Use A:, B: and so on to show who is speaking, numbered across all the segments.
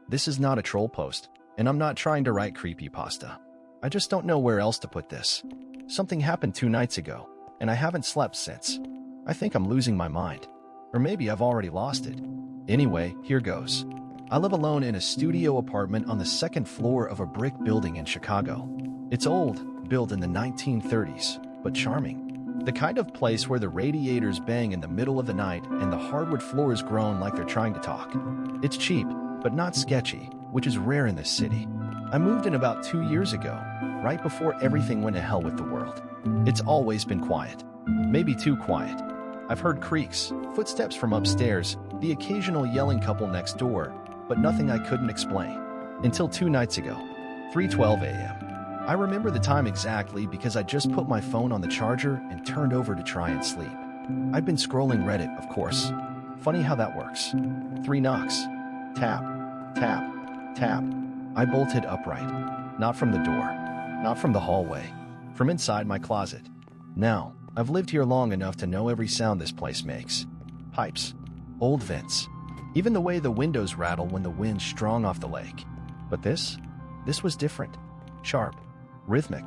A: This is not a troll post, and I'm not trying to write creepypasta. I just don't know where else to put this. Something happened 2 nights ago, and I haven't slept since. I think I'm losing my mind. Or maybe I've already lost it. Anyway, here goes. I live alone in a studio apartment on the 2nd floor of a brick building in Chicago. It's old, built in the 1930s, but charming. The kind of place where the radiators bang in the middle of the night and the hardwood floors groan like they're trying to talk. It's cheap, but not sketchy, which is rare in this city. I moved in about 2 years ago, right before everything went to hell with the world. It's always been quiet. Maybe too quiet. I've heard creaks, footsteps from upstairs, the occasional yelling couple next door, but nothing I couldn't explain. Until 2 nights ago, 3:12 a.m. I remember the time exactly because I just put my phone on the charger and turned over to try and sleep. I'd been scrolling Reddit, of course. Funny how that works. 3 knocks. Tap, tap, tap. I bolted upright. Not from the door. Not from the hallway. From inside my closet. Now, I've lived here long enough to know every sound this place makes. Pipes. Old vents. Even the way the windows rattle when the wind's strong off the lake. But this was different. Sharp. Rhythmic.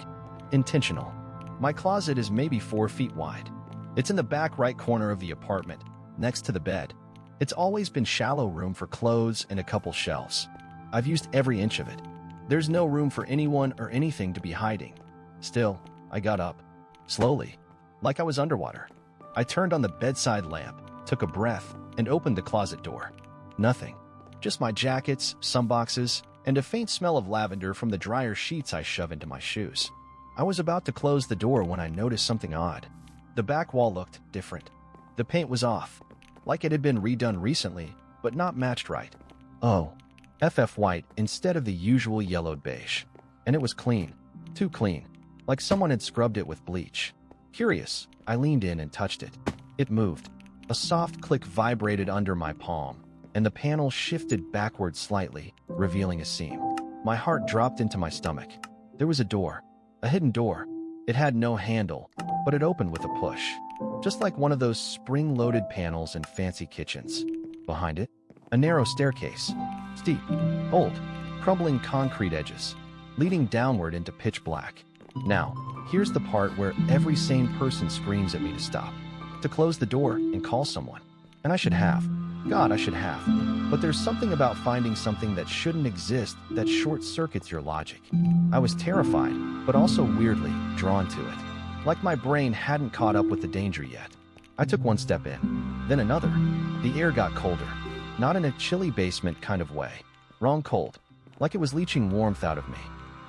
A: Intentional. My closet is maybe 4 feet wide. It's in the back right corner of the apartment, next to the bed. It's always been shallow room for clothes and a couple shelves. I've used every inch of it. There's no room for anyone or anything to be hiding. Still, I got up. Slowly. Like I was underwater. I turned on the bedside lamp, took a breath, and opened the closet door. Nothing. Just my jackets, some boxes, and a faint smell of lavender from the dryer sheets I shove into my shoes. I was about to close the door when I noticed something odd. The back wall looked different. The paint was off, like it had been redone recently, but not matched right. Oh, FF white instead of the usual yellowed beige. And it was clean. Too clean. Like someone had scrubbed it with bleach. Curious, I leaned in and touched it. It moved. A soft click vibrated under my palm, and the panel shifted backward slightly, revealing a seam. My heart dropped into my stomach. There was a door. A hidden door. It had no handle, but it opened with a push. Just like one of those spring-loaded panels in fancy kitchens. Behind it, a narrow staircase. Steep, old, crumbling concrete edges, leading downward into pitch black. Now, here's the part where every sane person screams at me to stop. To close the door and call someone. And I should have. God, I should have. But there's something about finding something that shouldn't exist that short-circuits your logic. I was terrified, but also weirdly drawn to it. Like my brain hadn't caught up with the danger yet. I took one step in, then another. The air got colder. Not in a chilly basement kind of way. Wrong cold. Like it was leaching warmth out of me.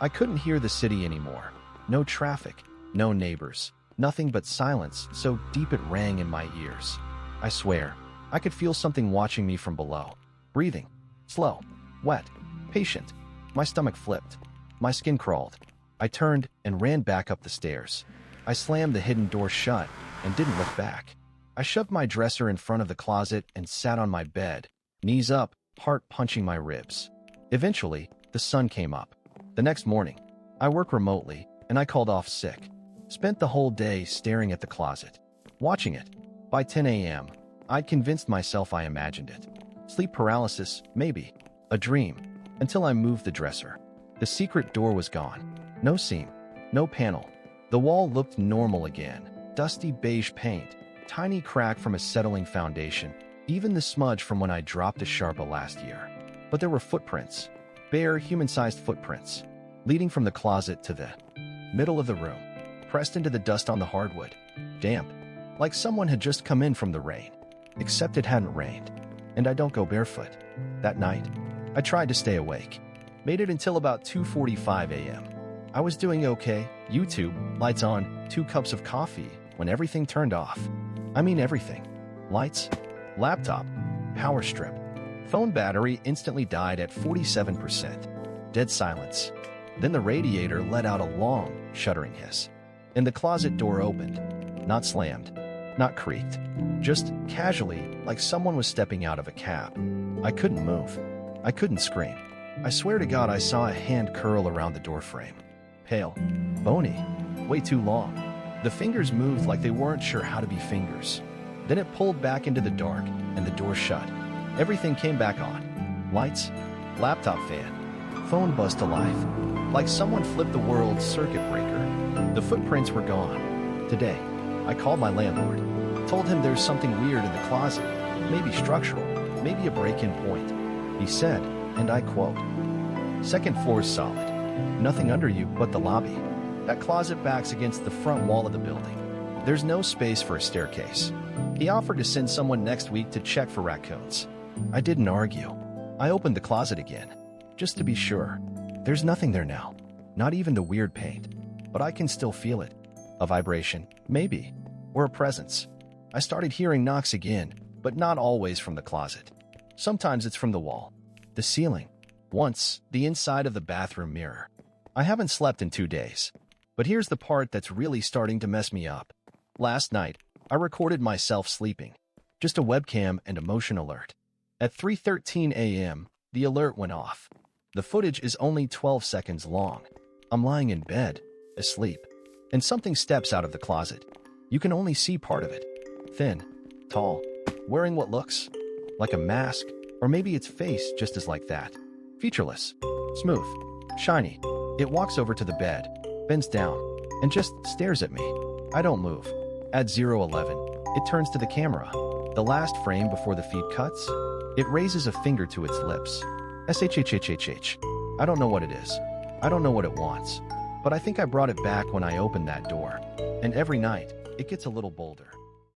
A: I couldn't hear the city anymore. No traffic, no neighbors. Nothing but silence so deep it rang in my ears. I swear, I could feel something watching me from below. Breathing. Slow. Wet. Patient. My stomach flipped. My skin crawled. I turned and ran back up the stairs. I slammed the hidden door shut and didn't look back. I shoved my dresser in front of the closet and sat on my bed, knees up, heart punching my ribs. Eventually, the sun came up. The next morning, I work remotely and I called off sick. Spent the whole day staring at the closet, watching it. By 10 a.m., I'd convinced myself I imagined it. Sleep paralysis, maybe. A dream. Until I moved the dresser. The secret door was gone. No seam. No panel. The wall looked normal again. Dusty beige paint. Tiny crack from a settling foundation. Even the smudge from when I dropped a Sharpa last year. But there were footprints. Bare, human-sized footprints. Leading from the closet to the middle of the room. Pressed into the dust on the hardwood. Damp. Like someone had just come in from the rain. Except it hadn't rained. And I don't go barefoot. That night, I tried to stay awake. Made it until about 2:45 a.m. I was doing okay. YouTube, lights on, 2 cups of coffee, when everything turned off. I mean everything. Lights, laptop, power strip. Phone battery instantly died at 47%. Dead silence. Then the radiator let out a long, shuddering hiss. And the closet door opened. Not slammed. Not creaked. Just casually, like someone was stepping out of a cab. I couldn't move. I couldn't scream. I swear to God I saw a hand curl around the doorframe. Pale. Bony. Way too long. The fingers moved like they weren't sure how to be fingers. Then it pulled back into the dark, and the door shut. Everything came back on. Lights, Laptop fan. Phone buzzed to life. Like someone flipped the world's circuit breaker. The footprints were gone. Today, I called my landlord. Told him there's something weird in the closet. Maybe structural. Maybe a break-in point. He said, and I quote, "Second floor's solid. Nothing under you but the lobby. That closet backs against the front wall of the building. There's no space for a staircase." He offered to send someone next week to check for raccoons. I didn't argue. I opened the closet again, just to be sure. There's nothing there now, not even the weird paint, but I can still feel it. A vibration, maybe, or a presence. I started hearing knocks again, but not always from the closet. Sometimes it's from the wall, the ceiling, once the inside of the bathroom mirror. I haven't slept in 2 days, but here's the part that's really starting to mess me up. Last night, I recorded myself sleeping, just a webcam and a motion alert. At 3:13 a.m., the alert went off. The footage is only 12 seconds long. I'm lying in bed, asleep, and something steps out of the closet. You can only see part of it. Thin, tall, wearing what looks like a mask, or maybe its face just is like that. Featureless, smooth, shiny. It walks over to the bed, bends down, and just stares at me. I don't move. At 0:11, it turns to the camera. The last frame before the feed cuts, it raises a finger to its lips. SHHHHH. I don't know what it is. I don't know what it wants. But I think I brought it back when I opened that door. And every night, it gets a little bolder.